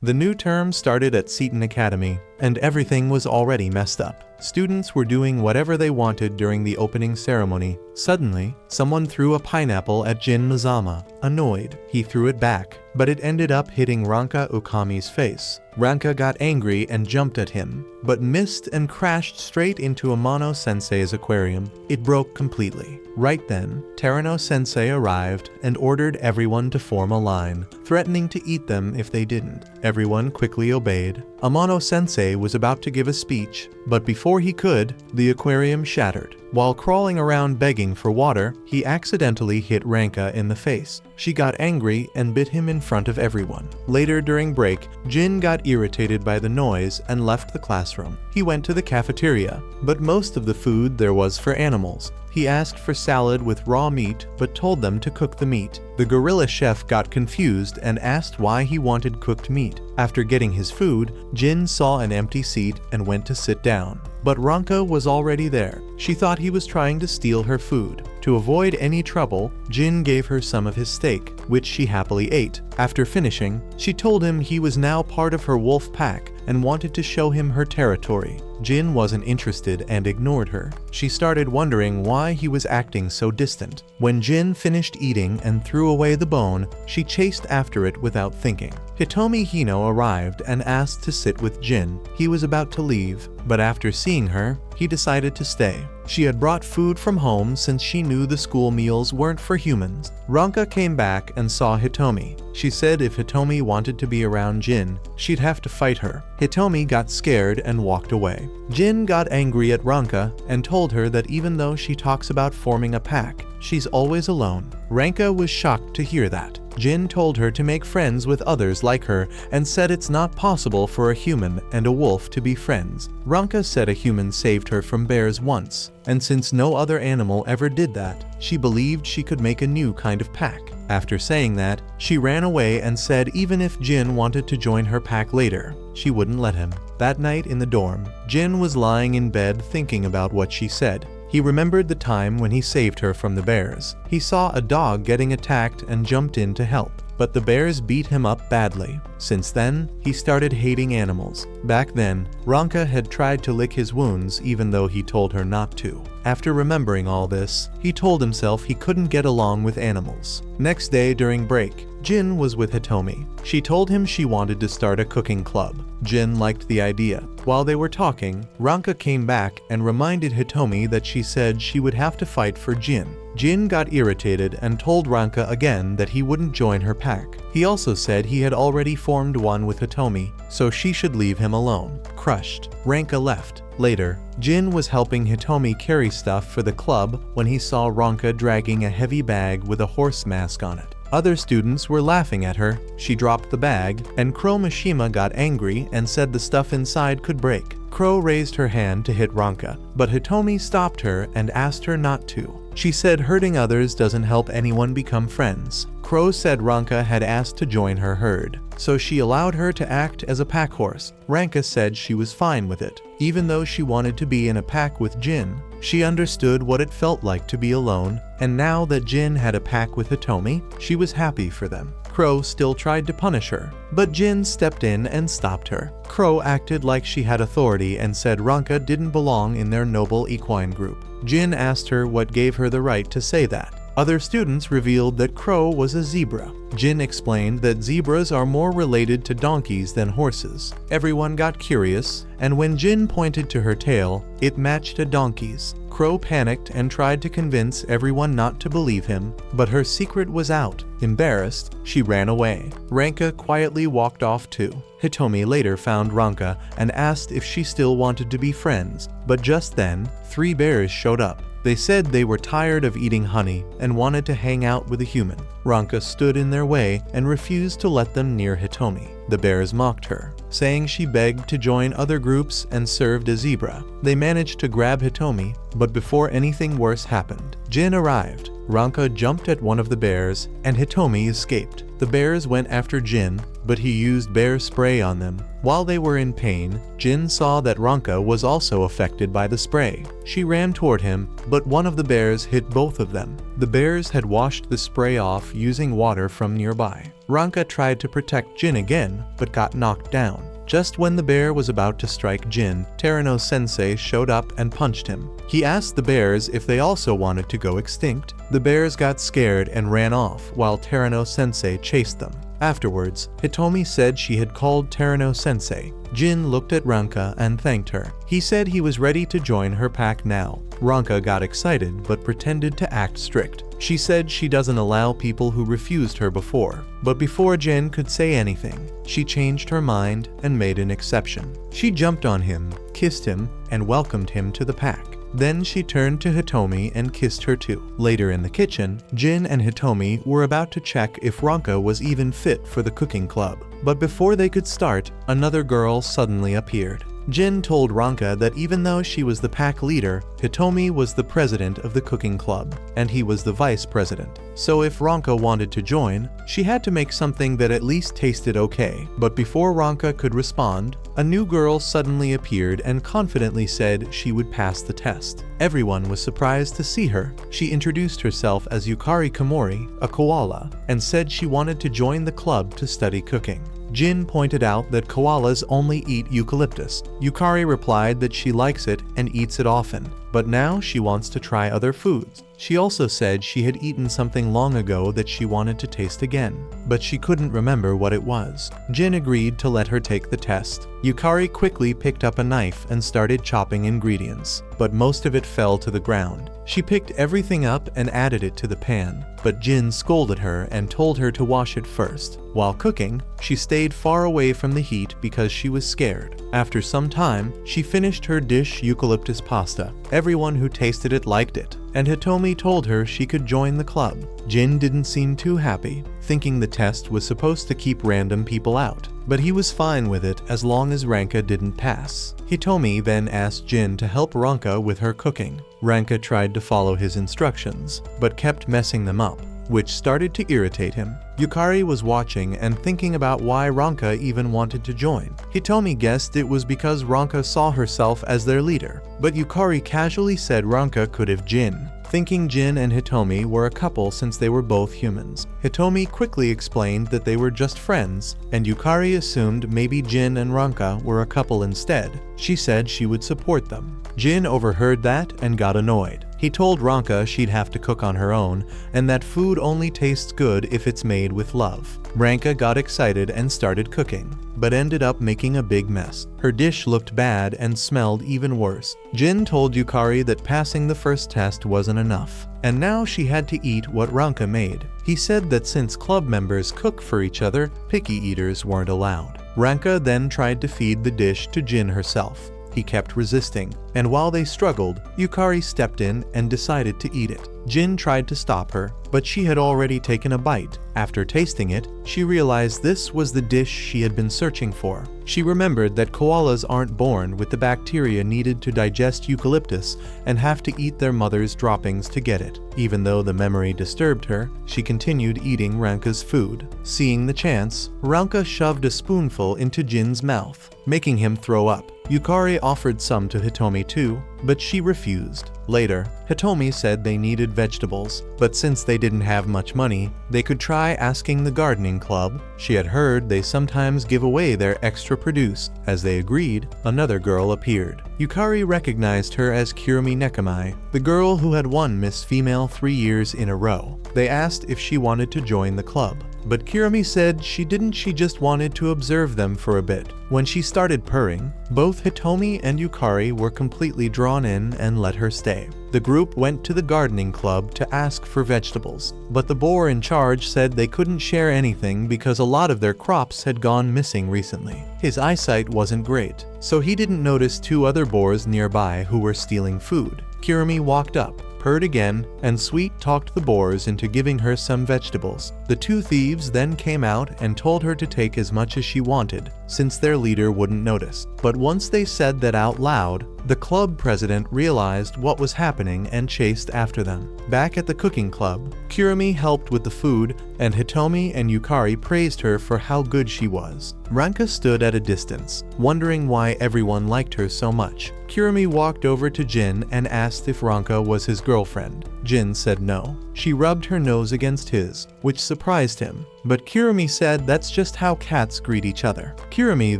The new term started at Seton Academy, and everything was already messed up. Students were doing whatever they wanted during the opening ceremony. Suddenly, someone threw a pineapple at Jin Mizama. Annoyed, he threw it back, but it ended up hitting Ranka Ukami's face. Ranka got angry and jumped at him, but missed and crashed straight into Amano-sensei's aquarium. It broke completely. Right then, Terano-sensei arrived and ordered everyone to form a line, threatening to eat them if they didn't. Everyone quickly obeyed. Amano-sensei was about to give a speech, but before he could, the aquarium shattered. While crawling around begging for water, he accidentally hit Ranka in the face. She got angry and bit him in front of everyone. Later during break, Jin got irritated by the noise and left the classroom. He went to the cafeteria, but most of the food there was for animals. He asked for salad with raw meat, but told them to cook the meat. The gorilla chef got confused and asked why he wanted cooked meat. After getting his food, Jin saw an empty seat and went to sit down. But Ranka was already there. She thought he was trying to steal her food. To avoid any trouble, Jin gave her some of his steak, which she happily ate. After finishing, she told him he was now part of her wolf pack and wanted to show him her territory. Jin wasn't interested and ignored her. She started wondering why he was acting so distant. When Jin finished eating and threw away the bone, she chased after it without thinking. Hitomi Hino arrived and asked to sit with Jin. He was about to leave, but after seeing her, he decided to stay. She had brought food from home since she knew the school meals weren't for humans. Ranka came back and saw Hitomi. She said if Hitomi wanted to be around Jin, she'd have to fight her. Hitomi got scared and walked away. Jin got angry at Ranka and told her that even though she talks about forming a pack, she's always alone. Ranka was shocked to hear that. Jin told her to make friends with others like her and said it's not possible for a human and a wolf to be friends. Ranka said a human saved her from bears once, and since no other animal ever did that, she believed she could make a new kind of pack. After saying that, she ran away and said even if Jin wanted to join her pack later, she wouldn't let him. That night in the dorm, Jin was lying in bed thinking about what she said. He remembered the time when he saved her from the bears. He saw a dog getting attacked and jumped in to help, but the bears beat him up badly. Since then, he started hating animals. Back then, Ranka had tried to lick his wounds even though he told her not to. After remembering all this, he told himself he couldn't get along with animals. Next day during break, Jin was with Hitomi. She told him she wanted to start a cooking club. Jin liked the idea. While they were talking, Ranka came back and reminded Hitomi that she said she would have to fight for Jin. Jin got irritated and told Ranka again that he wouldn't join her pack. He also said he had already formed one with Hitomi, so she should leave him alone. Crushed, Ranka left. Later, Jin was helping Hitomi carry stuff for the club when he saw Ranka dragging a heavy bag with a horse mask on it. Other students were laughing at her. She dropped the bag, and Crow Mishima got angry and said the stuff inside could break. Crow raised her hand to hit Ranka, but Hitomi stopped her and asked her not to. She said hurting others doesn't help anyone become friends. Crow said Ranka had asked to join her herd, so she allowed her to act as a pack horse. Ranka said she was fine with it. Even though she wanted to be in a pack with Jin, she understood what it felt like to be alone, and now that Jin had a pack with Hitomi, she was happy for them. Crow still tried to punish her, but Jin stepped in and stopped her. Crow acted like she had authority and said Ranka didn't belong in their noble equine group. Jin asked her what gave her the right to say that. Other students revealed that Crow was a zebra. Jin explained that zebras are more related to donkeys than horses. Everyone got curious, and when Jin pointed to her tail, it matched a donkey's. Crow panicked and tried to convince everyone not to believe him, but her secret was out. Embarrassed, she ran away. Ranka quietly walked off too. Hitomi later found Ranka and asked if she still wanted to be friends, but just then, 3 bears showed up. They said they were tired of eating honey and wanted to hang out with a human. Ranka stood in their way and refused to let them near Hitomi. The bears mocked her, saying she begged to join other groups and served a zebra. They managed to grab Hitomi, but before anything worse happened, Jin arrived. Ranka jumped at one of the bears, and Hitomi escaped. The bears went after Jin, but he used bear spray on them. While they were in pain, Jin saw that Ranka was also affected by the spray. She ran toward him, but one of the bears hit both of them. The bears had washed the spray off using water from nearby. Ranka tried to protect Jin again, but got knocked down. Just when the bear was about to strike Jin, Terano-sensei showed up and punched him. He asked the bears if they also wanted to go extinct. The bears got scared and ran off while Terano-sensei chased them. Afterwards, Hitomi said she had called Terano-sensei. Jin looked at Ranka and thanked her. He said he was ready to join her pack now. Ranka got excited but pretended to act strict. She said she doesn't allow people who refused her before. But before Jin could say anything, she changed her mind and made an exception. She jumped on him, kissed him, and welcomed him to the pack. Then she turned to Hitomi and kissed her too. Later in the kitchen, Jin and Hitomi were about to check if Ranka was even fit for the cooking club. But before they could start, another girl suddenly appeared. Jin told Ranka that even though she was the pack leader, Hitomi was the president of the cooking club, and he was the vice president. So if Ranka wanted to join, she had to make something that at least tasted okay. But before Ranka could respond, a new girl suddenly appeared and confidently said she would pass the test. Everyone was surprised to see her. She introduced herself as Yukari Komori, a koala, and said she wanted to join the club to study cooking. Jin pointed out that koalas only eat eucalyptus. Yukari replied that she likes it and eats it often, but now she wants to try other foods. She also said she had eaten something long ago that she wanted to taste again, but she couldn't remember what it was. Jin agreed to let her take the test. Yukari quickly picked up a knife and started chopping ingredients, but most of it fell to the ground. She picked everything up and added it to the pan, but Jin scolded her and told her to wash it first. While cooking, she stayed far away from the heat because she was scared. After some time, she finished her dish eucalyptus pasta. Everyone who tasted it liked it, and Hitomi told her she could join the club. Jin didn't seem too happy, thinking the test was supposed to keep random people out, but he was fine with it as long as Ranka didn't pass. Hitomi then asked Jin to help Ranka with her cooking. Ranka tried to follow his instructions, but kept messing them up, which started to irritate him. Yukari was watching and thinking about why Ranka even wanted to join. Hitomi guessed it was because Ranka saw herself as their leader, but Yukari casually said Ranka could have Jin, thinking Jin and Hitomi were a couple since they were both humans. Hitomi quickly explained that they were just friends, and Yukari assumed maybe Jin and Ranka were a couple instead. She said she would support them. Jin overheard that and got annoyed. He told Ranka she'd have to cook on her own, and that food only tastes good if it's made with love. Ranka got excited and started cooking, but ended up making a big mess. Her dish looked bad and smelled even worse. Jin told Yukari that passing the first test wasn't enough, and now she had to eat what Ranka made. He said that since club members cook for each other, picky eaters weren't allowed. Ranka then tried to feed the dish to Jin herself. He kept resisting, and while they struggled, Yukari stepped in and decided to eat it. Jin tried to stop her, but she had already taken a bite. After tasting it, she realized this was the dish she had been searching for. She remembered that koalas aren't born with the bacteria needed to digest eucalyptus and have to eat their mother's droppings to get it. Even though the memory disturbed her, she continued eating Ranka's food. Seeing the chance, Ranka shoved a spoonful into Jin's mouth, making him throw up. Yukari offered some to Hitomi too, but she refused. Later, Hitomi said they needed vegetables, but since they didn't have much money, they could try asking the gardening club. She had heard they sometimes give away their extra produce. As they agreed, another girl appeared. Yukari recognized her as Kirumi Nekamai, the girl who had won Miss Female 3 years in a row. They asked if she wanted to join the club, but Kirumi said she just wanted to observe them for a bit. When she started purring, both Hitomi and Yukari were completely drawn in and let her stay. The group went to the gardening club to ask for vegetables, but the boar in charge said they couldn't share anything because a lot of their crops had gone missing recently. His eyesight wasn't great, so he didn't notice 2 other boars nearby who were stealing food. Kirumi walked up, purred again, and Sweet talked the boars into giving her some vegetables. The 2 thieves then came out and told her to take as much as she wanted, since their leader wouldn't notice. But once they said that out loud, the club president realized what was happening and chased after them. Back at the cooking club, Kurumi helped with the food, and Hitomi and Yukari praised her for how good she was. Ranka stood at a distance, wondering why everyone liked her so much. Kurumi walked over to Jin and asked if Ranka was his girlfriend. Jin said no. She rubbed her nose against his, which surprised him, but Kurumi said that's just how cats greet each other. Kurumi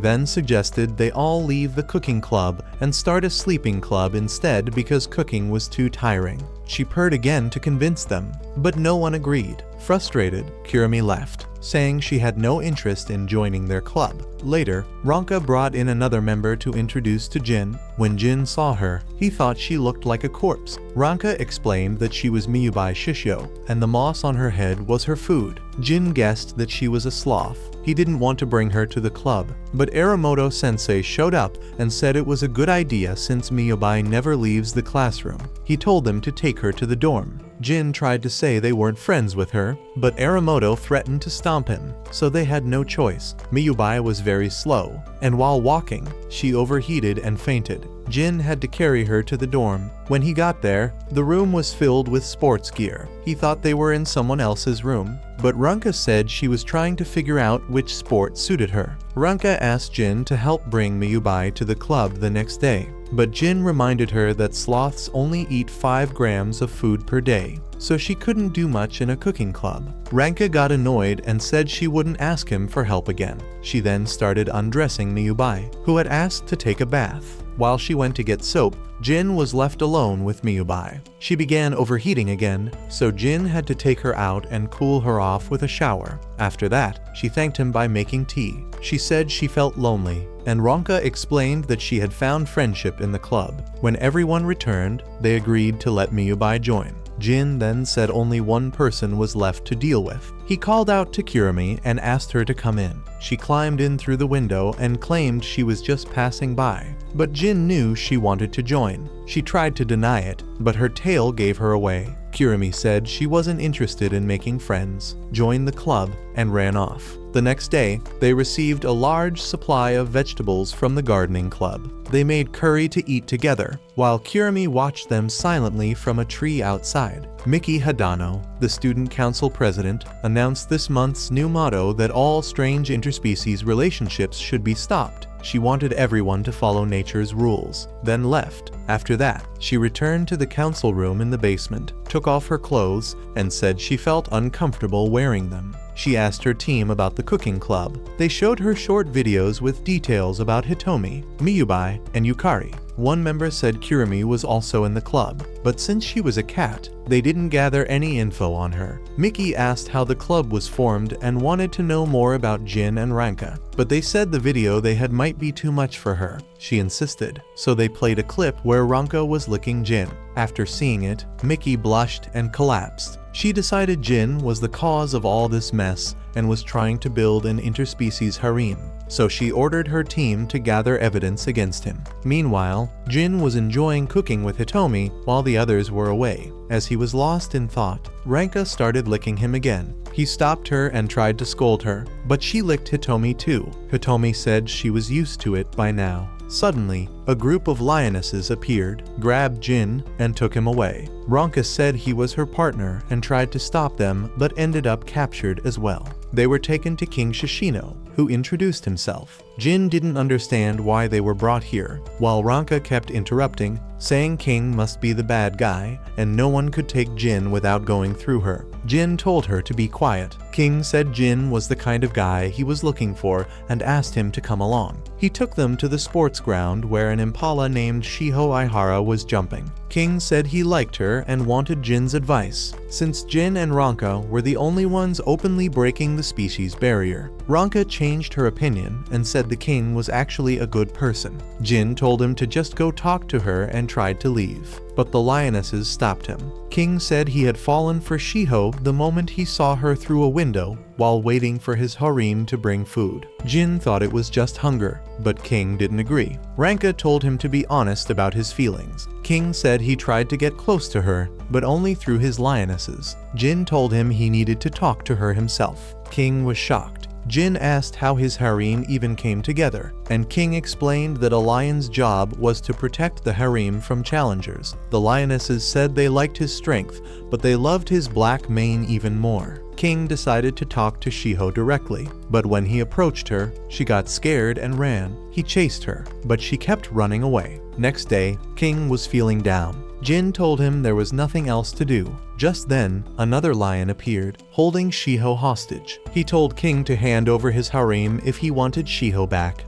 then suggested they all leave the cooking club and start a sleeping club instead because cooking was too tiring. She purred again to convince them, but no one agreed. Frustrated, Kurumi left, saying she had no interest in joining their club. Later, Ranka brought in another member to introduce to Jin. When Jin saw her, he thought she looked like a corpse. Ranka explained that she was Miyubai Shishio, and the moss on her head was her food. Jin guessed that she was a sloth. He didn't want to bring her to the club, but Eramoto-sensei showed up and said it was a good idea since Miyubai never leaves the classroom. He told them to take her to the dorm. Jin tried to say they weren't friends with her, but Eramoto threatened to stomp him, so they had no choice. Miyubai was very slow, and while walking, she overheated and fainted. Jin had to carry her to the dorm. When he got there, the room was filled with sports gear. He thought they were in someone else's room, but Ranka said she was trying to figure out which sport suited her. Ranka asked Jin to help bring Miyubai to the club the next day, but Jin reminded her that sloths only eat 5 grams of food per day, so she couldn't do much in a cooking club. Ranka got annoyed and said she wouldn't ask him for help again. She then started undressing Miyubai, who had asked to take a bath. While she went to get soap, Jin was left alone with Miyubai. She began overheating again, so Jin had to take her out and cool her off with a shower. After that, she thanked him by making tea. She said she felt lonely, and Ranka explained that she had found friendship in the club. When everyone returned, they agreed to let Miyubai join. Jin then said only one person was left to deal with. He called out to Kurumi and asked her to come in. She climbed in through the window and claimed she was just passing by, but Jin knew she wanted to join. She tried to deny it, but her tail gave her away. Kurumi said she wasn't interested in making friends, joined the club, and ran off. The next day, they received a large supply of vegetables from the gardening club. They made curry to eat together, while Kurumi watched them silently from a tree outside. Miki Hadano, the student council president, announced this month's new motto that all strange interspecies relationships should be stopped. She wanted everyone to follow nature's rules, then left. After that, she returned to the council room in the basement, took off her clothes, and said she felt uncomfortable wearing them. She asked her team about the cooking club. They showed her short videos with details about Hitomi, Miyubai, and Yukari. One member said Kurumi was also in the club, but since she was a cat, they didn't gather any info on her. Miki asked how the club was formed and wanted to know more about Jin and Ranka, but they said the video they had might be too much for her. She insisted, so they played a clip where Ranka was licking Jin. After seeing it, Miki blushed and collapsed. She decided Jin was the cause of all this mess and was trying to build an interspecies harem, so she ordered her team to gather evidence against him. Meanwhile, Jin was enjoying cooking with Hitomi while the others were away. As he was lost in thought, Ranka started licking him again. He stopped her and tried to scold her, but she licked Hitomi too. Hitomi said she was used to it by now. Suddenly, a group of lionesses appeared, grabbed Jin, and took him away. Ranka said he was her partner and tried to stop them, but ended up captured as well. They were taken to King Shishino, who introduced himself. Jin didn't understand why they were brought here, while Ranka kept interrupting, saying King must be the bad guy, and no one could take Jin without going through her. Jin told her to be quiet. King said Jin was the kind of guy he was looking for and asked him to come along. He took them to the sports ground where an impala named Shiho Aihara was jumping. King said he liked her and wanted Jin's advice, since Jin and Ranka were the only ones openly breaking the species barrier. Ranka changed her opinion and said the king was actually a good person. Jin told him to just go talk to her and tried to leave, but the lionesses stopped him. King said he had fallen for Shiho the moment he saw her through a window while waiting for his harem to bring food. Jin thought it was just hunger, but King didn't agree. Ranka told him to be honest about his feelings. King said he tried to get close to her, but only through his lionesses. Jin told him he needed to talk to her himself. King was shocked. Jin asked how his harem even came together, and King explained that a lion's job was to protect the harem from challengers. The lionesses said they liked his strength, but they loved his black mane even more. King decided to talk to Shiho directly, but when he approached her, she got scared and ran. He chased her, but she kept running away. Next day, King was feeling down. Jin told him there was nothing else to do. Just then, another lion appeared, holding Shiho hostage. He told King to hand over his harem if he wanted Shiho back.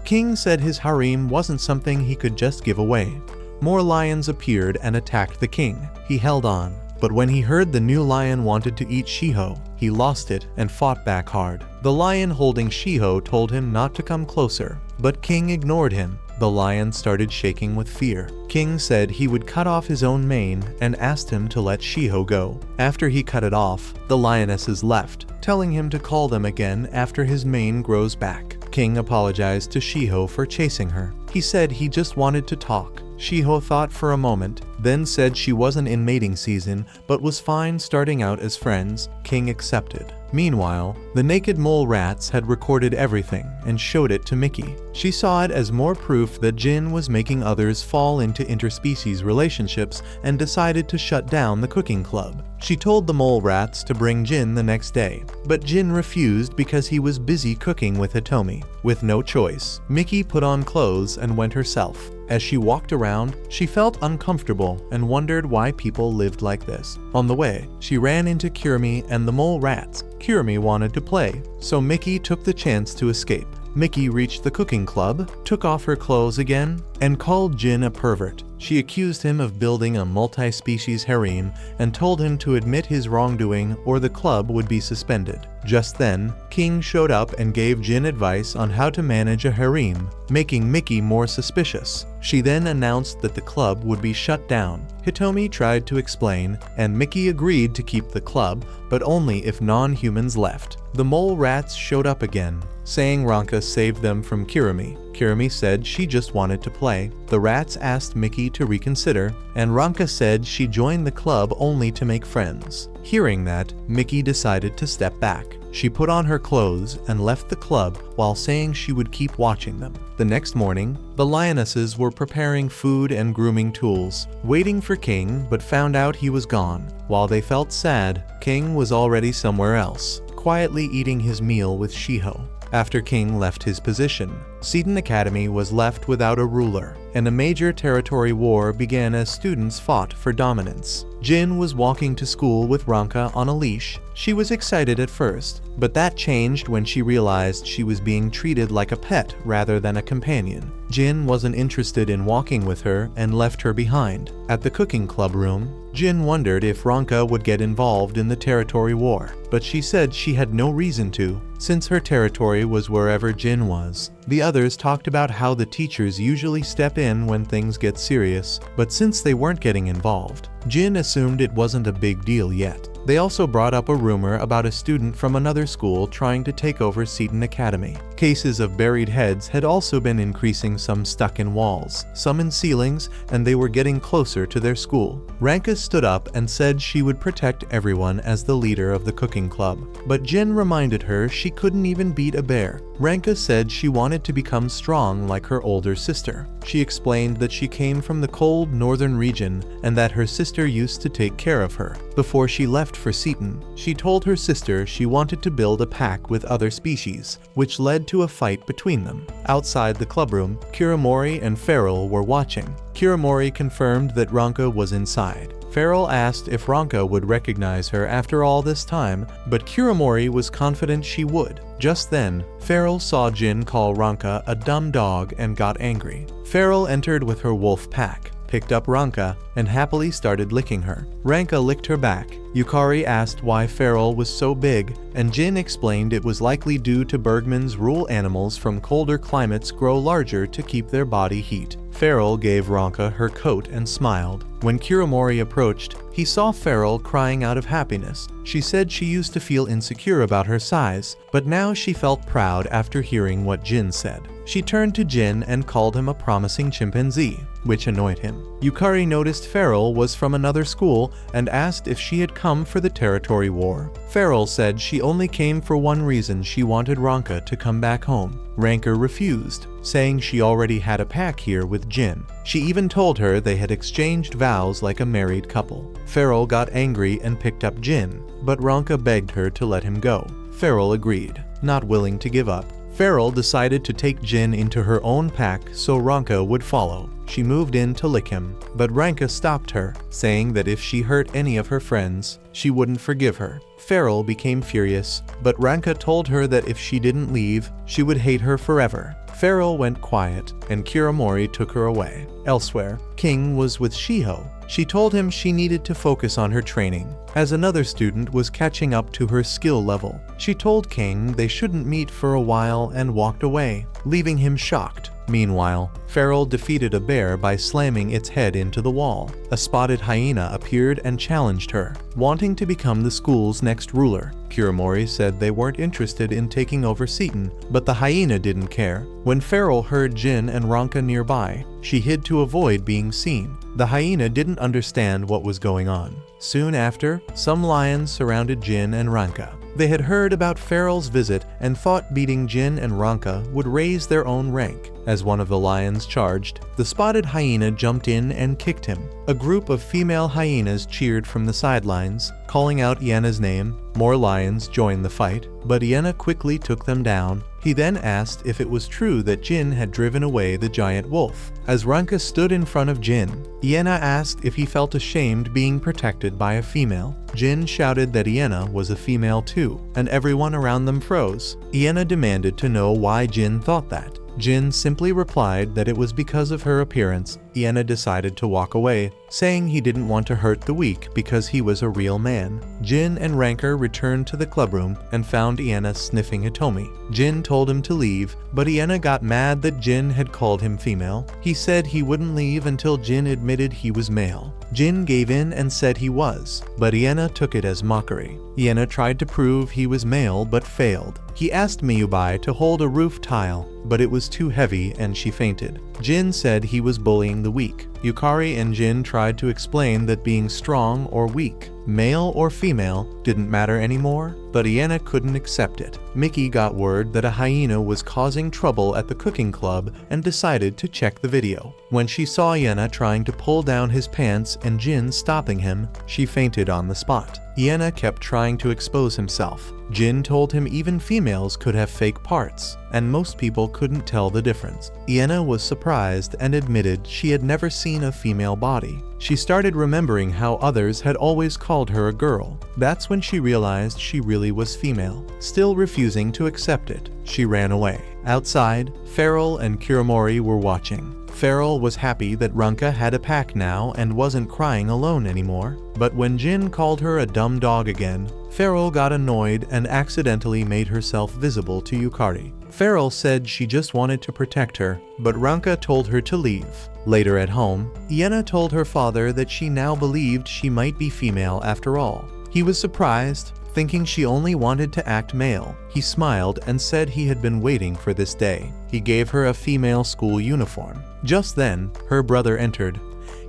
King said his harem wasn't something he could just give away. More lions appeared and attacked the king. He held on, but when he heard the new lion wanted to eat Shiho, he lost it and fought back hard. The lion holding Shiho told him not to come closer, but King ignored him. The lion started shaking with fear. King said he would cut off his own mane and asked him to let Shiho go. After he cut it off, the lionesses left, telling him to call them again after his mane grows back. King apologized to Shiho for chasing her. He said he just wanted to talk. Shiho thought for a moment, then said she wasn't in mating season but was fine starting out as friends. King accepted. Meanwhile, the naked mole rats had recorded everything and showed it to Mickey. She saw it as more proof that Jin was making others fall into interspecies relationships and decided to shut down the cooking club. She told the mole rats to bring Jin the next day, but Jin refused because he was busy cooking with Hitomi. With no choice, Mickey put on clothes and went herself. As she walked around, she felt uncomfortable and wondered why people lived like this. On the way, she ran into Kirimi and the mole rats. Kirimi wanted to play, so Mickey took the chance to escape. Mickey reached the cooking club, took off her clothes again, and called Jin a pervert. She accused him of building a multi-species harem and told him to admit his wrongdoing or the club would be suspended. Just then, King showed up and gave Jin advice on how to manage a harem, making Mickey more suspicious. She then announced that the club would be shut down. Hitomi tried to explain, and Mickey agreed to keep the club, but only if non-humans left. The mole rats showed up again, saying Ranka saved them from Kirimi. Kirimi said she just wanted to play. The rats asked Mickey to reconsider, and Ranka said she joined the club only to make friends. Hearing that, Mickey decided to step back. She put on her clothes and left the club while saying she would keep watching them. The next morning, the lionesses were preparing food and grooming tools, waiting for King but found out he was gone. While they felt sad, King was already somewhere else, quietly eating his meal with Shiho. After King left his position, Seton Academy was left without a ruler, and a major territory war began as students fought for dominance. Jin was walking to school with Ranka on a leash. She was excited at first, but that changed when she realized she was being treated like a pet rather than a companion. Jin wasn't interested in walking with her and left her behind. At the cooking club room, Jin wondered if Ranka would get involved in the territory war, but she said she had no reason to, since her territory was wherever Jin was. The others talked about how the teachers usually step in when things get serious, but since they weren't getting involved, Jin assumed it wasn't a big deal yet. They also brought up a rumor about a student from another school trying to take over Seton Academy. Cases of buried heads had also been increasing, some stuck in walls, some in ceilings, and they were getting closer to their school. Ranka stood up and said she would protect everyone as the leader of the cooking club, but Jin reminded her she couldn't even beat a bear. Ranka said she wanted to become strong like her older sister. She explained that she came from the cold northern region and that her sister used to take care of her. Before she left for Seton, she told her sister she wanted to build a pack with other species, which led to a fight between them. Outside the clubroom, Kiramori and Farrell were watching. Kiramori confirmed that Ranka was inside. Farrell asked if Ranka would recognize her after all this time, but Kiramori was confident she would. Just then, Farrell saw Jin call Ranka a dumb dog and got angry. Farrell entered with her wolf pack, picked up Ranka, and happily started licking her. Ranka licked her back. Yukari asked why Farrell was so big, and Jin explained it was likely due to Bergman's rule animals from colder climates grow larger to keep their body heat. Farrell gave Ranka her coat and smiled. When Kiramori approached, He saw Farrell crying out of happiness. She said she used to feel insecure about her size, but now she felt proud after hearing what Jin said. She turned to Jin and called him a promising chimpanzee, which annoyed him. Yukari noticed Farrell was from another school and asked if she had come for the territory war. Farrell said she only came for one reason: she wanted Ranka to come back home. Ranka refused, saying she already had a pack here with Jin. She even told her they had exchanged vows like a married couple. Farrell got angry and picked up Jin, but Ranka begged her to let him go. Farrell agreed, not willing to give up. Farrell decided to take Jin into her own pack so Ranka would follow. She moved in to lick him, but Ranka stopped her, saying that if she hurt any of her friends, she wouldn't forgive her. Farrell became furious, but Ranka told her that if she didn't leave, she would hate her forever. Farrell went quiet, and Kiramori took her away. Elsewhere, King was with Shiho. She told him she needed to focus on her training, as another student was catching up to her skill level. She told King they shouldn't meet for a while and walked away, leaving him shocked. Meanwhile, Farrell defeated a bear by slamming its head into the wall. A spotted hyena appeared and challenged her, wanting to become the school's next ruler. Kiramori said they weren't interested in taking over Seton, but the hyena didn't care. When Farrell heard Jin and Ranka nearby, she hid to avoid being seen. The hyena didn't understand what was going on. Soon after, some lions surrounded Jin and Ranka. They had heard about Farrell's visit and thought beating Jin and Ranka would raise their own rank. As one of the lions charged, the spotted hyena jumped in and kicked him. A group of female hyenas cheered from the sidelines, calling out Iena's name. More lions joined the fight, but Iena quickly took them down. He then asked if it was true that Jin had driven away the giant wolf. As Ranka stood in front of Jin, Iena asked if he felt ashamed being protected by a female. Jin shouted that Iena was a female too, and everyone around them froze. Iena demanded to know why Jin thought that. Jin simply replied that it was because of her appearance. Iena decided to walk away, saying he didn't want to hurt the weak because he was a real man. Jin and Ranker returned to the clubroom and found Iena sniffing Hitomi. Jin told him to leave, but Iena got mad that Jin had called him female. He said he wouldn't leave until Jin admitted he was male. Jin gave in and said he was, but Iena took it as mockery. Iena tried to prove he was male but failed. He asked Miyubai to hold a roof tile, but it was too heavy and she fainted. Jin said he was bullying the weak. Yukari and Jin tried to explain that being strong or weak, male or female, didn't matter anymore, but Iena couldn't accept it. Mickey got word that a hyena was causing trouble at the cooking club and decided to check the video. When she saw Iena trying to pull down his pants and Jin stopping him, she fainted on the spot. Iena kept trying to expose himself. Jin told him even females could have fake parts, and most people couldn't tell the difference. Iena was surprised and admitted she had never seen a female body. She started remembering how others had always called her a girl. That's when she realized she really was female. Still refusing to accept it, she ran away. Outside, Farrell and Kiramori were watching. Farrell was happy that Ranka had a pack now and wasn't crying alone anymore. But when Jin called her a dumb dog again, Farrell got annoyed and accidentally made herself visible to Yukari. Farrell said she just wanted to protect her, but Ranka told her to leave. Later at home, Iena told her father that she now believed she might be female after all. He was surprised, thinking she only wanted to act male. He smiled and said he had been waiting for this day. He gave her a female school uniform. Just then, her brother entered.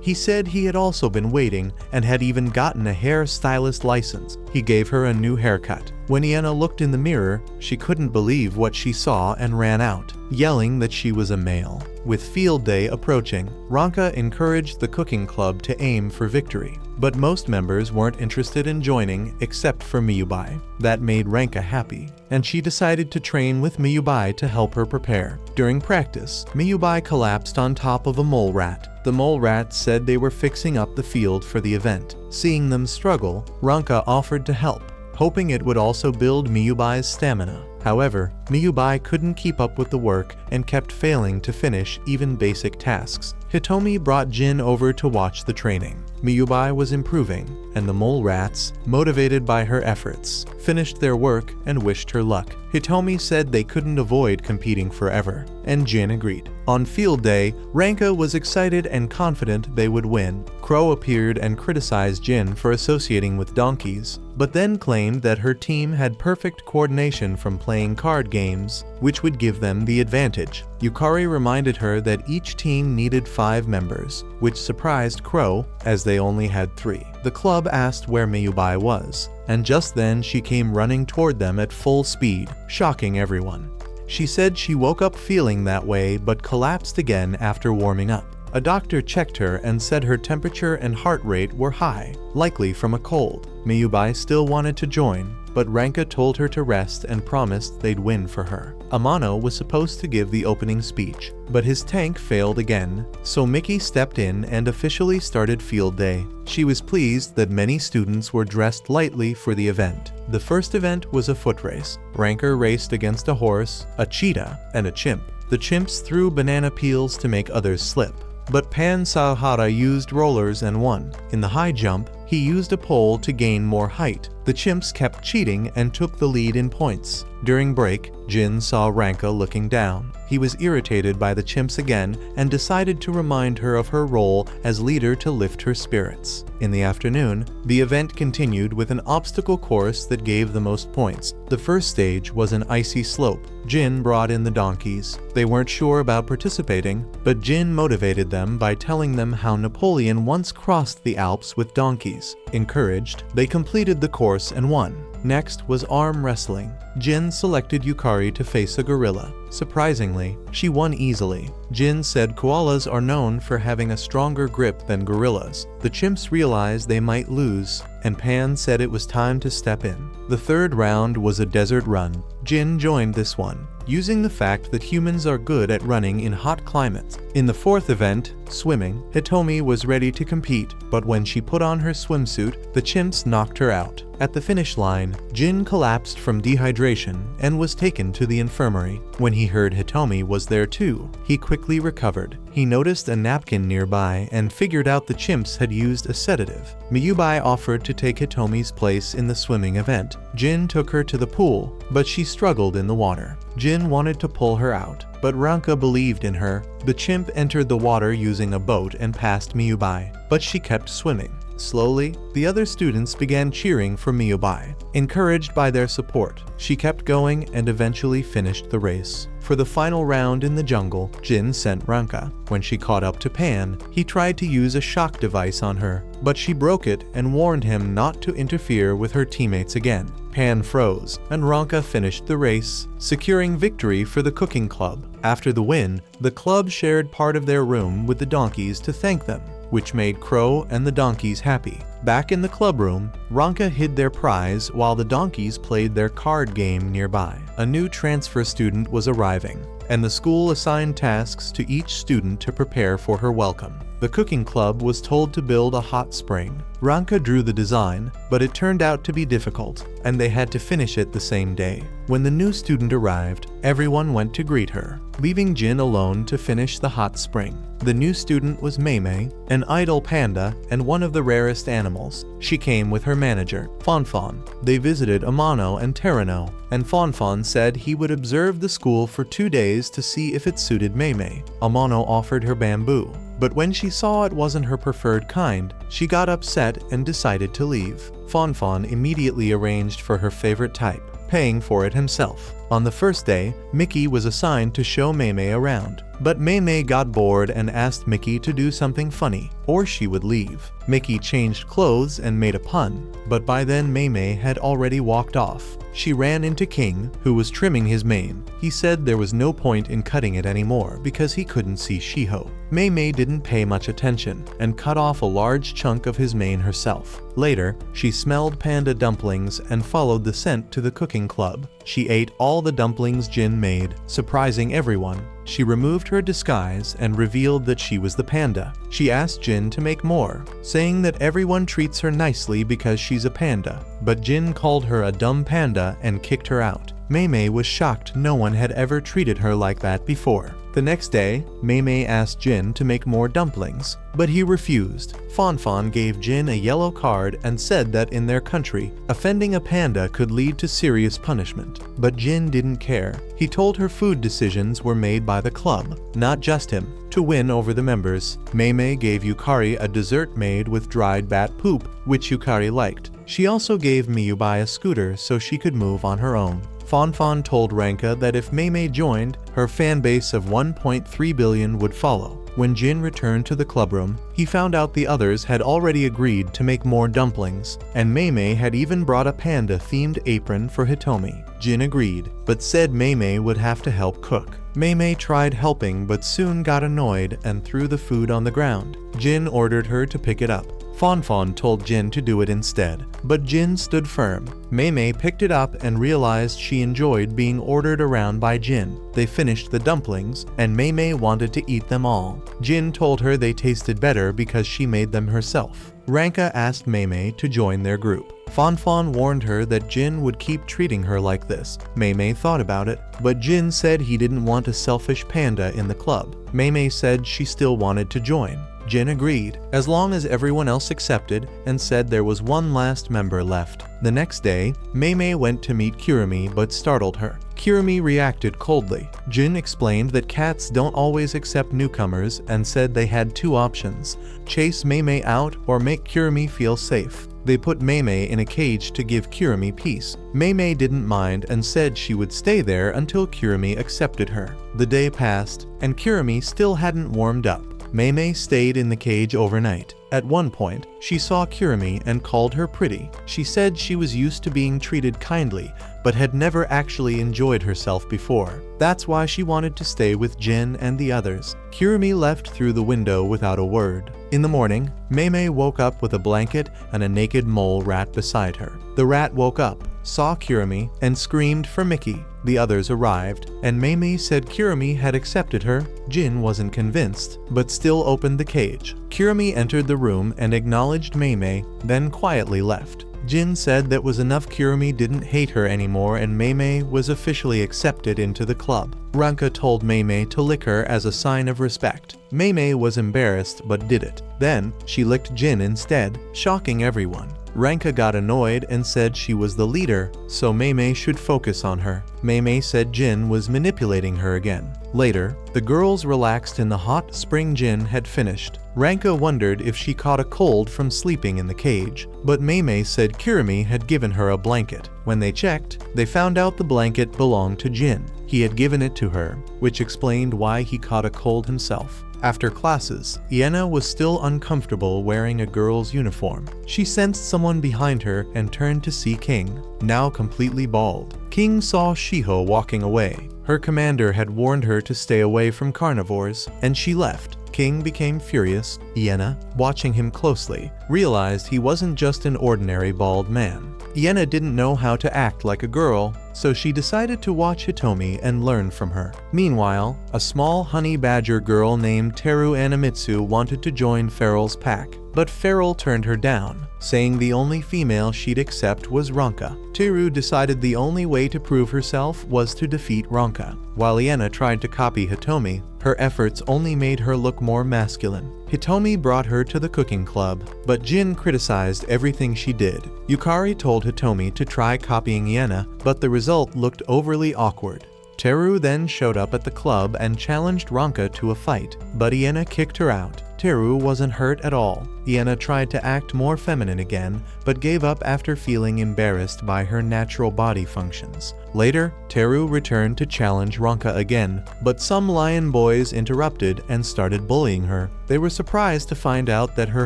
He said he had also been waiting and had even gotten a hairstylist license. He gave her a new haircut. When Iena looked in the mirror, she couldn't believe what she saw and ran out, yelling that she was a male. With field day approaching, Ranka encouraged the cooking club to aim for victory. But most members weren't interested in joining except for Miyubai. That made Ranka happy, and she decided to train with Miyubai to help her prepare. During practice, Miyubai collapsed on top of a mole rat. The mole rat said they were fixing up the field for the event. Seeing them struggle, Ranka offered to help, hoping it would also build Miyubai's stamina. However, Miyubai couldn't keep up with the work and kept failing to finish even basic tasks. Hitomi brought Jin over to watch the training. Miyubai was improving, and the mole rats, motivated by her efforts, finished their work and wished her luck. Hitomi said they couldn't avoid competing forever, and Jin agreed. On field day, Ranka was excited and confident they would win. Crow appeared and criticized Jin for associating with donkeys, but then claimed that her team had perfect coordination from playing card games, which would give them the advantage. Yukari reminded her that each team needed 5 members, which surprised Crow, as they only had 3. The club asked where Miyubai was, and just then she came running toward them at full speed, shocking everyone. She said she woke up feeling that way but collapsed again after warming up. A doctor checked her and said her temperature and heart rate were high, likely from a cold. Miyubai still wanted to join, but Ranka told her to rest and promised they'd win for her. Amano was supposed to give the opening speech, but his tank failed again, so Mickey stepped in and officially started field day. She was pleased that many students were dressed lightly for the event. The first event was a foot race. Ranka raced against a horse, a cheetah, and a chimp. The chimps threw banana peels to make others slip, but Pan Sahara used rollers and won. In the high jump, he used a pole to gain more height. The chimps kept cheating and took the lead in points. During break, Jin saw Ranka looking down. He was irritated by the chimps again and decided to remind her of her role as leader to lift her spirits. In the afternoon, the event continued with an obstacle course that gave the most points. The first stage was an icy slope. Jin brought in the donkeys. They weren't sure about participating, but Jin motivated them by telling them how Napoleon once crossed the Alps with donkeys. Encouraged, they completed the course and won. Next was arm wrestling. Jin selected Yukari to face a gorilla. Surprisingly, she won easily. Jin said koalas are known for having a stronger grip than gorillas. The chimps realized they might lose, and Pan said it was time to step in. The third round was a desert run. Jin joined this one, using the fact that humans are good at running in hot climates. In the fourth event, swimming, Hitomi was ready to compete, but when she put on her swimsuit, the chimps knocked her out. At the finish line, Jin collapsed from dehydration and was taken to the infirmary. When he heard Hitomi was there too, he quickly recovered. He noticed a napkin nearby and figured out the chimps had used a sedative. Miyubai offered to take Hitomi's place in the swimming event. Jin took her to the pool, but she struggled in the water. Jin wanted to pull her out, but Ranka believed in her. The chimp entered the water using a boat and passed Miyubai, but she kept swimming. Slowly, the other students began cheering for Miyubai. Encouraged by their support, she kept going and eventually finished the race. For the final round in the jungle, Jin sent Ranka. When she caught up to Pan, he tried to use a shock device on her, but she broke it and warned him not to interfere with her teammates again. Pan froze, and Ranka finished the race, securing victory for the cooking club. After the win, the club shared part of their room with the donkeys to thank them, which made Crow and the donkeys happy. Back in the club room, Ranka hid their prize while the donkeys played their card game nearby. A new transfer student was arriving, and the school assigned tasks to each student to prepare for her welcome. The cooking club was told to build a hot spring. Ranka drew the design, but it turned out to be difficult, and they had to finish it the same day. When the new student arrived, everyone went to greet her, leaving Jin alone to finish the hot spring. The new student was Meimei, an idle panda and one of the rarest animals. She came with her manager, Fonfon. They visited Amano and Terrano, and Fonfon said he would observe the school for 2 days to see if it suited Meimei. Amano offered her bamboo, but when she saw it wasn't her preferred kind, she got upset and decided to leave. Fonfon immediately arranged for her favorite type, paying for it himself. On the first day, Mickey was assigned to show Meimei around, but Meimei got bored and asked Mickey to do something funny, or she would leave. Mickey changed clothes and made a pun, but by then Meimei had already walked off. She ran into King, who was trimming his mane. He said there was no point in cutting it anymore because he couldn't see Shiho. Meimei didn't pay much attention and cut off a large chunk of his mane herself. Later, she smelled panda dumplings and followed the scent to the cooking club. She ate all the dumplings Jin made, surprising everyone. She removed her disguise and revealed that she was the panda. She asked Jin to make more, saying that everyone treats her nicely because she's a panda, but Jin called her a dumb panda and kicked her out. Meimei was shocked no one had ever treated her like that before. The next day, Mei asked Jin to make more dumplings, but he refused. Fan gave Jin a yellow card and said that in their country, offending a panda could lead to serious punishment. But Jin didn't care. He told her food decisions were made by the club, not just him. To win over the members, Mei gave Yukari a dessert made with dried bat poop, which Yukari liked. She also gave Miyubai a scooter so she could move on her own. Fan told Ranka that if Mei joined, her fan base of 1.3 billion would follow. When Jin returned to the clubroom, he found out the others had already agreed to make more dumplings, and Mei had even brought a panda-themed apron for Hitomi. Jin agreed, but said Mei would have to help cook. Mei tried helping but soon got annoyed and threw the food on the ground. Jin ordered her to pick it up. Fan told Jin to do it instead, but Jin stood firm. Mei picked it up and realized she enjoyed being ordered around by Jin. They finished the dumplings, and Mei wanted to eat them all. Jin told her they tasted better because she made them herself. Ranka asked Mei to join their group. Fan warned her that Jin would keep treating her like this. Mei thought about it, but Jin said he didn't want a selfish panda in the club. Mei said she still wanted to join. Jin agreed, as long as everyone else accepted, and said there was one last member left. The next day, Mei went to meet Kirumi but startled her. Kirumi reacted coldly. Jin explained that cats don't always accept newcomers and said they had two options: chase Mei out or make Kirumi feel safe. They put Mei in a cage to give Kirumi peace. Mei didn't mind and said she would stay there until Kirumi accepted her. The day passed, and Kirumi still hadn't warmed up. Mei stayed in the cage overnight. At one point, she saw Kirumi and called her pretty. She said she was used to being treated kindly, but had never actually enjoyed herself before. That's why she wanted to stay with Jin and the others. Kirumi left through the window without a word. In the morning, Mei woke up with a blanket and a naked mole rat beside her. The rat woke up, saw Kirumi, and screamed for Mickey. The others arrived, and Mei said Kirumi had accepted her. Jin wasn't convinced, but still opened the cage. Kirumi entered the room and acknowledged Mei, then quietly left. Jin said that was enough. Kirumi didn't hate her anymore and Mei was officially accepted into the club. Ranka told Mei to lick her as a sign of respect. Mei was embarrassed but did it. Then, she licked Jin instead, shocking everyone. Ranka got annoyed and said she was the leader, so Mei should focus on her. Mei said Jin was manipulating her again. Later, the girls relaxed in the hot spring Jin had finished. Ranka wondered if she caught a cold from sleeping in the cage, but Mei said Kirumi had given her a blanket. When they checked, they found out the blanket belonged to Jin. He had given it to her, which explained why he caught a cold himself. After classes, Iena was still uncomfortable wearing a girl's uniform. She sensed someone behind her and turned to see King, now completely bald. King saw Shiho walking away. Her commander had warned her to stay away from carnivores, and she left. King became furious. Iena, watching him closely, realized he wasn't just an ordinary bald man. Iena didn't know how to act like a girl, so she decided to watch Hitomi and learn from her. Meanwhile, a small honey badger girl named Teru Animitsu wanted to join Feral's pack, but Feral turned her down, saying the only female she'd accept was Ranka. Teru decided the only way to prove herself was to defeat Ranka. While Iena tried to copy Hitomi, her efforts only made her look more masculine. Hitomi brought her to the cooking club, but Jin criticized everything she did. Yukari told Hitomi to try copying Iena, but the result looked overly awkward. Teru then showed up at the club and challenged Ranka to a fight, but Iena kicked her out. Teru wasn't hurt at all. Iena tried to act more feminine again, but gave up after feeling embarrassed by her natural body functions. Later, Teru returned to challenge Ranka again, but some lion boys interrupted and started bullying her. They were surprised to find out that her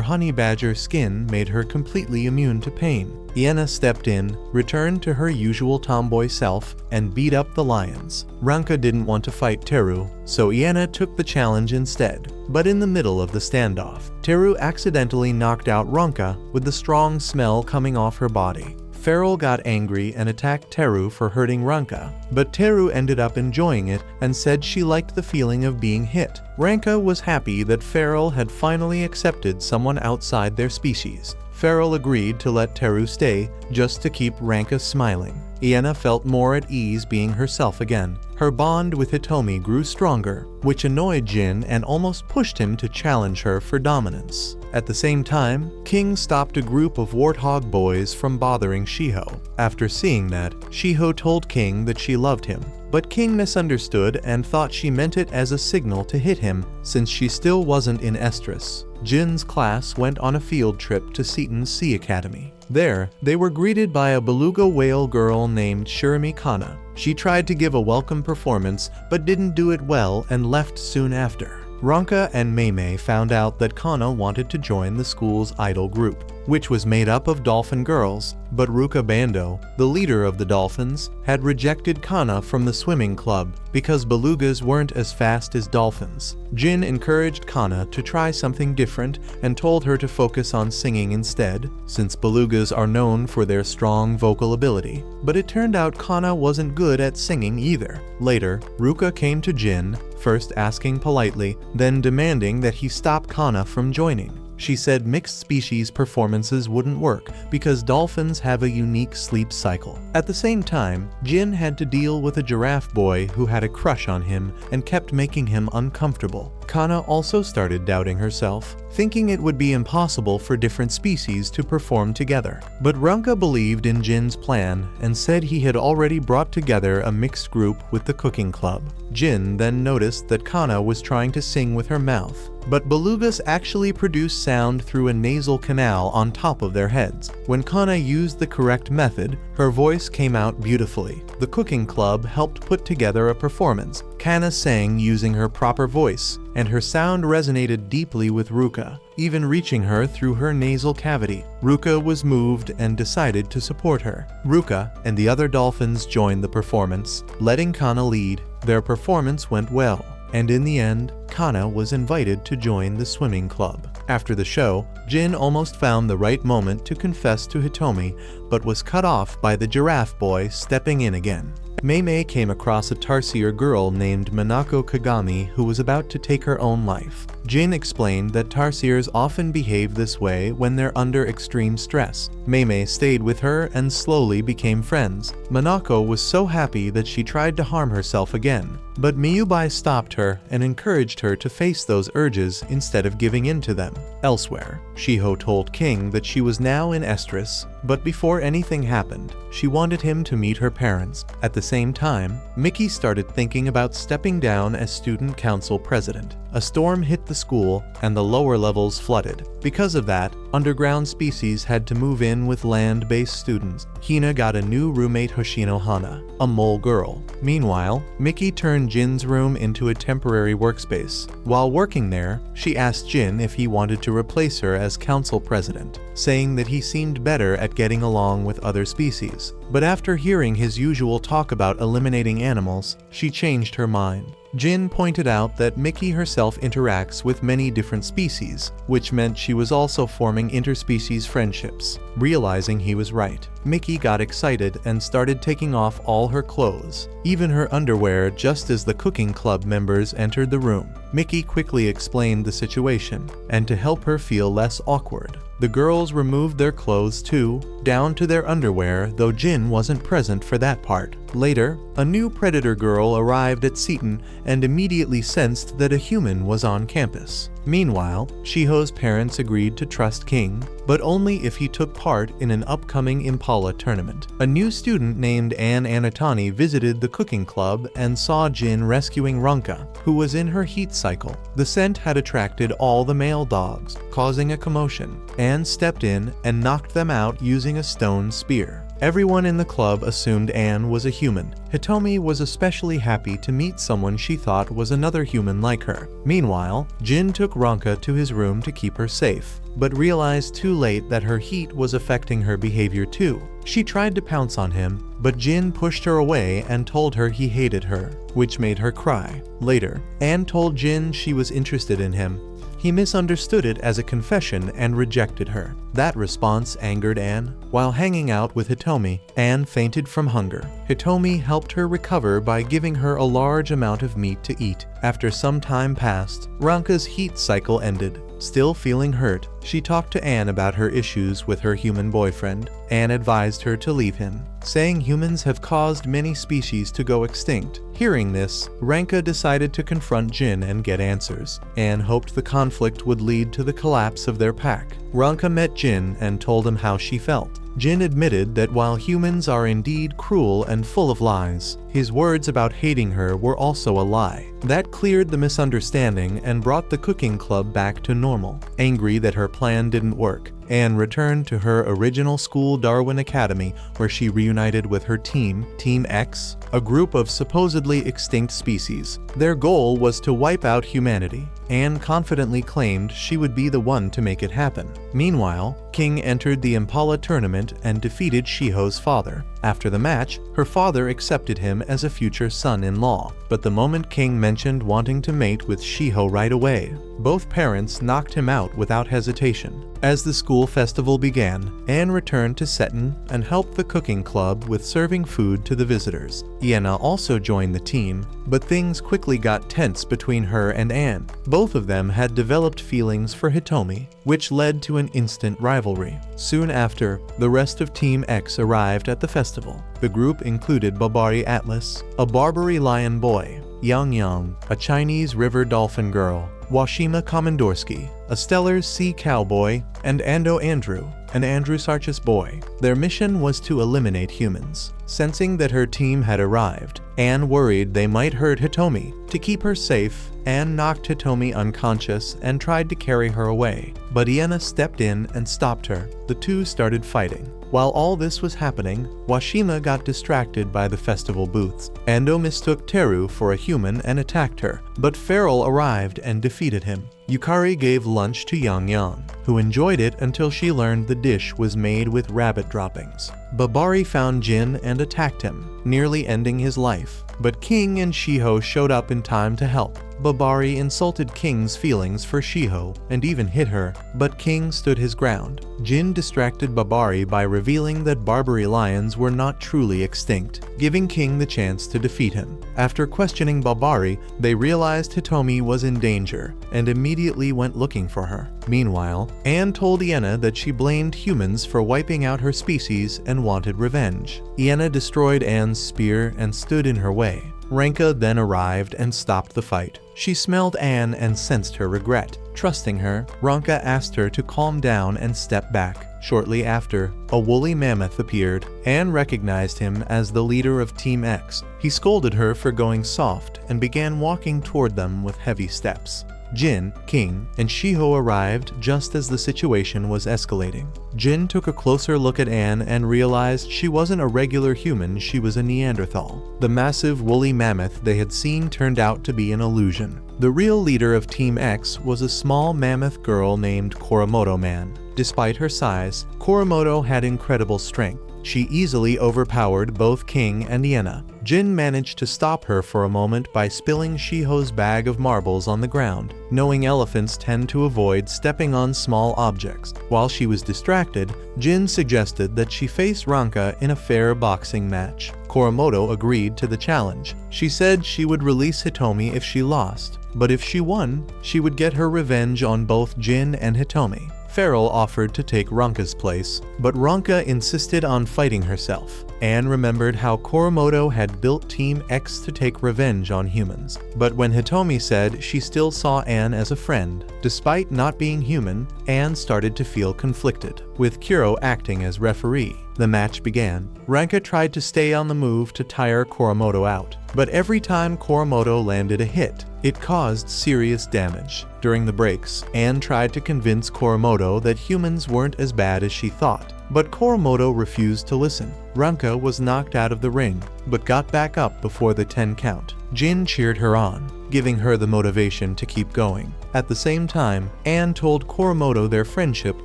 honey badger skin made her completely immune to pain. Iena stepped in, returned to her usual tomboy self, and beat up the lions. Ranka didn't want to fight Teru, so Iena took the challenge instead. But in the middle of the standoff, Teru accidentally knocked out Ranka with the strong smell coming off her body. Feral got angry and attacked Teru for hurting Ranka, but Teru ended up enjoying it and said she liked the feeling of being hit. Ranka was happy that Feral had finally accepted someone outside their species. Feral agreed to let Teru stay just to keep Ranka smiling. Iena felt more at ease being herself again. Her bond with Hitomi grew stronger, which annoyed Jin and almost pushed him to challenge her for dominance. At the same time, King stopped a group of warthog boys from bothering Shiho. After seeing that, Shiho told King that she loved him, but King misunderstood and thought she meant it as a signal to hit him since she still wasn't in estrus. Jin's class went on a field trip to Seton's Sea Academy. There, they were greeted by a beluga whale girl named Shirumi Kana. She tried to give a welcome performance but didn't do it well and left soon after. Ranka and Meimei found out that Kana wanted to join the school's idol group, which was made up of dolphin girls, but Ruka Bando, the leader of the dolphins, had rejected Kana from the swimming club because belugas weren't as fast as dolphins. Jin encouraged Kana to try something different and told her to focus on singing instead, since belugas are known for their strong vocal ability. But it turned out Kana wasn't good at singing either. Later, Ruka came to Jin, first asking politely, then demanding that he stop Kana from joining. She said mixed species performances wouldn't work because dolphins have a unique sleep cycle. At the same time, Jin had to deal with a giraffe boy who had a crush on him and kept making him uncomfortable. Kana also started doubting herself, thinking it would be impossible for different species to perform together. But Ranka believed in Jin's plan and said he had already brought together a mixed group with the cooking club. Jin then noticed that Kana was trying to sing with her mouth, but belugas actually produce sound through a nasal canal on top of their heads. When Kana used the correct method, her voice came out beautifully. The cooking club helped put together a performance. Kana sang using her proper voice, and her sound resonated deeply with Ruka, even reaching her through her nasal cavity. Ruka was moved and decided to support her. Ruka and the other dolphins joined the performance, letting Kana lead. Their performance went well, and in the end, Kana was invited to join the swimming club. After the show, Jin almost found the right moment to confess to Hitomi, but was cut off by the giraffe boy stepping in again. Meimei came across a Tarsier girl named Minako Kagami who was about to take her own life. Jin explained that Tarsiers often behave this way when they're under extreme stress. Meimei stayed with her and slowly became friends. Minako was so happy that she tried to harm herself again, but Miyubai stopped her and encouraged her to face those urges instead of giving in to them. Elsewhere, Shiho told King that she was now in estrus, but before anything happened, she wanted him to meet her parents. At the same time, Miki started thinking about stepping down as student council president. A storm hit the school and the lower levels flooded. Because of that, underground species had to move in with land-based students. Hina got a new roommate, Hoshino Hana, a mole girl. Meanwhile, Miki turned Jin's room into a temporary workspace. While working there, she asked Jin if he wanted to replace her as council president, saying that he seemed better at getting along with other species. But after hearing his usual talk about eliminating animals, she changed her mind. Jin pointed out that Miki herself interacts with many different species, which meant she was also forming interspecies friendships. Realizing he was right, Miki got excited and started taking off all her clothes, even her underwear, just as the cooking club members entered the room. Miki quickly explained the situation, and to help her feel less awkward, the girls removed their clothes too, down to their underwear, though Jin wasn't present for that part. Later, a new predator girl arrived at Seton and immediately sensed that a human was on campus. Meanwhile, Shiho's parents agreed to trust King, but only if he took part in an upcoming Impala tournament. A new student named Anne Anatani visited the cooking club and saw Jin rescuing Ranka, who was in her heat cycle. The scent had attracted all the male dogs, causing a commotion. Anne stepped in and knocked them out using a stone spear. Everyone in the club assumed Anne was a human. Hitomi was especially happy to meet someone she thought was another human like her. Meanwhile, Jin took Ranka to his room to keep her safe, but realized too late that her heat was affecting her behavior too. She tried to pounce on him, but Jin pushed her away and told her he hated her, which made her cry. Later, Anne told Jin she was interested in him. He misunderstood it as a confession and rejected her. That response angered Anne. While hanging out with Hitomi, Anne fainted from hunger. Hitomi helped her recover by giving her a large amount of meat to eat. After some time passed, Ranka's heat cycle ended. Still feeling hurt, She talked to Anne about her issues with her human boyfriend. Anne advised her to leave him, saying humans have caused many species to go extinct. Hearing this, Ranka decided to confront Jin and get answers. Anne hoped the conflict would lead to the collapse of their pack. Ranka met Jin and told him how she felt. Jin admitted that while humans are indeed cruel and full of lies, his words about hating her were also a lie. That cleared the misunderstanding and brought the cooking club back to normal. Angry that her plan didn't work, Anne returned to her original school, Darwin Academy, where she reunited with her team, Team X, a group of supposedly extinct species. Their goal was to wipe out humanity. Anne confidently claimed she would be the one to make it happen. Meanwhile, King entered the Impala tournament and defeated Shiho's father. After the match, her father accepted him as a future son-in-law. But the moment King mentioned wanting to mate with Shiho right away, both parents knocked him out without hesitation. As the school festival began, Anne returned to Seton and helped the cooking club with serving food to the visitors. Iena also joined the team, but things quickly got tense between her and Anne. Both of them had developed feelings for Hitomi, which led to an instant rivalry. Soon after, the rest of Team X arrived at the festival. The group included Babari Atlas, a Barbary lion boy, Yang Yang, a Chinese river dolphin girl, Washima Komandorsky, a Stellar's sea cowboy, and Ando Andrew, an Andrewsarchus boy. Their mission was to eliminate humans. Sensing that her team had arrived, Anne worried they might hurt Hitomi. To keep her safe, Anne knocked Hitomi unconscious and tried to carry her away, but Iena stepped in and stopped her. The two started fighting. While all this was happening, Washima got distracted by the festival booths. Ando mistook Teru for a human and attacked her, but Feral arrived and defeated him. Yukari gave lunch to Yang Yang, who enjoyed it until she learned the dish was made with rabbit droppings. Babari found Jin and attacked him, nearly ending his life, but King and Shiho showed up in time to help. Babari insulted King's feelings for Shiho and even hit her, but King stood his ground. Jin distracted Babari by revealing that Barbary lions were not truly extinct, giving King the chance to defeat him. After questioning Babari, they realized Hitomi was in danger and immediately went looking for her. Meanwhile, Anne told Iena that she blamed humans for wiping out her species and wanted revenge. Iena destroyed Anne's spear and stood in her way. Ranka then arrived and stopped the fight. She smelled Anne and sensed her regret. Trusting her, Ranka asked her to calm down and step back. Shortly after, a woolly mammoth appeared. Anne recognized him as the leader of Team X. He scolded her for going soft and began walking toward them with heavy steps. Jin, King, and Shiho arrived just as the situation was escalating. Jin took a closer look at Anne and realized she wasn't a regular human, she was a Neanderthal. The massive woolly mammoth they had seen turned out to be an illusion. The real leader of Team X was a small mammoth girl named Koromoto Man. Despite her size, Koromoto had incredible strength. She easily overpowered both King and Iena. Jin managed to stop her for a moment by spilling Shiho's bag of marbles on the ground, knowing elephants tend to avoid stepping on small objects. While she was distracted, Jin suggested that she face Ranka in a fair boxing match. Koromoto agreed to the challenge. She said she would release Hitomi if she lost, but if she won, she would get her revenge on both Jin and Hitomi. Feral offered to take Ranka's place, but Ranka insisted on fighting herself. Anne remembered how Koromoto had built Team X to take revenge on humans. But when Hitomi said she still saw Anne as a friend, despite not being human, Anne started to feel conflicted. With Kuro acting as referee, the match began. Ranka tried to stay on the move to tire Koromoto out, but every time Koromoto landed a hit, it caused serious damage. During the breaks, Anne tried to convince Koromoto that humans weren't as bad as she thought, but Koromoto refused to listen. Ranka was knocked out of the ring, but got back up before the 10 count. Jin cheered her on, giving her the motivation to keep going. At the same time, Anne told Koromoto their friendship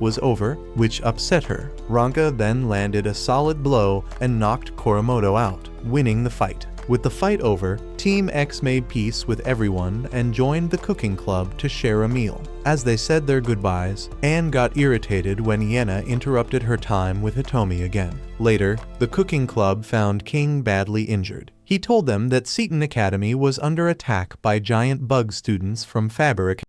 was over, which upset her. Ranka then landed a solid blow and knocked Koromoto out, winning the fight. With the fight over, Team X made peace with everyone and joined the cooking club to share a meal. As they said their goodbyes, Anne got irritated when Iena interrupted her time with Hitomi again. Later, the cooking club found King badly injured. He told them that Seton Academy was under attack by giant bug students from Faber Academy.